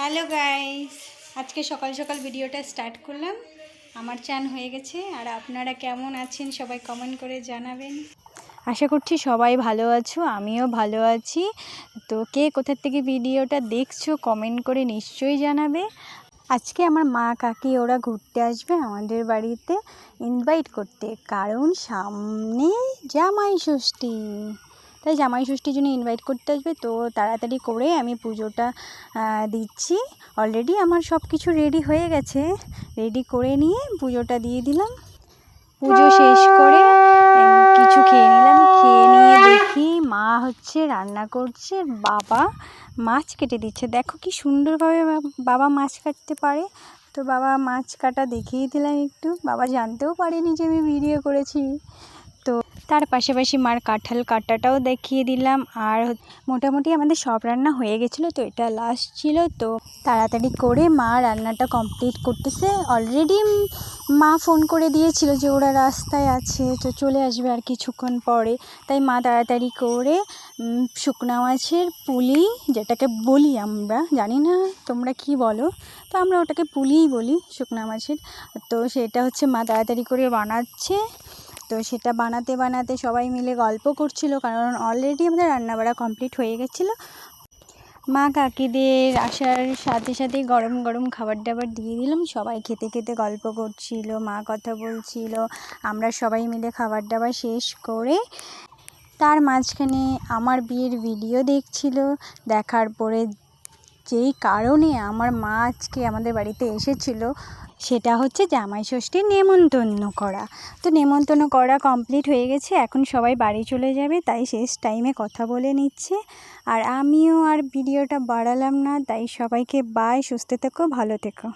Hello guys, আজকে সকাল সকাল ভিডিওটা স্টার্ট করলাম। আমার চান হয়ে গেছে। আর আপনারা কেমন আছেন সবাই কমেন্ট করে জানাবেন। আশা করছি সবাই ভালো আছো, আমিও ভালো আছি। তো কে কোথার থেকে ভিডিওটা দেখছো কমেন্ট করে নিশ্চয়ই জানাবে। আজকে আমার মা কাকি ওরা ঘুরতে আসবে আমাদের বাড়িতে ইনভাইট করতে, কারণ সামনে জামাই ষষ্ঠী। তাই জামাই ষষ্ঠীর জন্য ইনভাইট করতে আসবে, তো তাড়াতাড়ি করে আমি পুজোটা দিচ্ছি। অলরেডি আমার সব কিছু রেডি হয়ে গেছে, রেডি করে নিয়ে পুজোটা দিয়ে দিলাম। পুজো শেষ করে কিছু খেয়ে নিলাম, খেয়ে নিয়ে দেখি মা রান্না করছে, বাবা মাছ কেটে দিচ্ছে। দেখো কি সুন্দরভাবে বাবা মাছ কাটতে পারে। তো বাবা মাছ কাটা দেখিয়ে দিলাম একটু, বাবা জানতেও পারেনি যে আমি ভিডিও করেছি। তো তার পাশাপাশি মার কাঁঠাল কাটাটাও দেখিয়ে দিলাম। আর মোটামুটি আমাদের সব রান্না হয়ে গেছিলো, তো এটা লাস্ট ছিল। তো তাড়াতাড়ি করে মা রান্নাটা কমপ্লিট করতেছে। অলরেডি মা ফোন করে দিয়েছিল যে ওরা রাস্তায় আছে, তো চলে আসবে আর কিছুক্ষণ পরে। তাই মা তাড়াতাড়ি করে শুকনো মাছের পুলি, যেটাকে বলি আমরা, জানি না তোমরা কি বলো, তো আমরা ওটাকে পুলিই বলি শুকনো মাছের। তো সেটা মা তাড়াতাড়ি করে বানাচ্ছে। তো সেটা বানাতে বানাতে সবাই মিলে গল্প করছিল, কারণ অলরেডি আমাদের রান্নাবাড়া কমপ্লিট হয়ে গেছিলো। মা কাকিদের আসার সাথে সাথেই গরম গরম খাবার দাবার দিয়ে দিলাম। সবাই খেতে খেতে গল্প করছিল, মা কথা বলছিল, আমরা সবাই মিলে খাবার দাবার শেষ করে তার মাঝখানে আমার বিয়ের ভিডিও দেখছিল। দেখার পরে যেই কারণে আমার মা আজকে আমাদের বাড়িতে এসেছিল, সেটা জামাই ষষ্ঠীর নেমন্তন্ন করা। তো নেমন্তন্ন করা কমপ্লিট হয়ে গেছে, এখন সবাই বাড়ি চলে যাবে, তাই শেষ টাইমে কথা বলে নিচ্ছে। আর আমিও আর ভিডিওটা বাড়ালাম না, তাই সবাইকে বাই, সুস্থ থেকো, ভালো থেকো।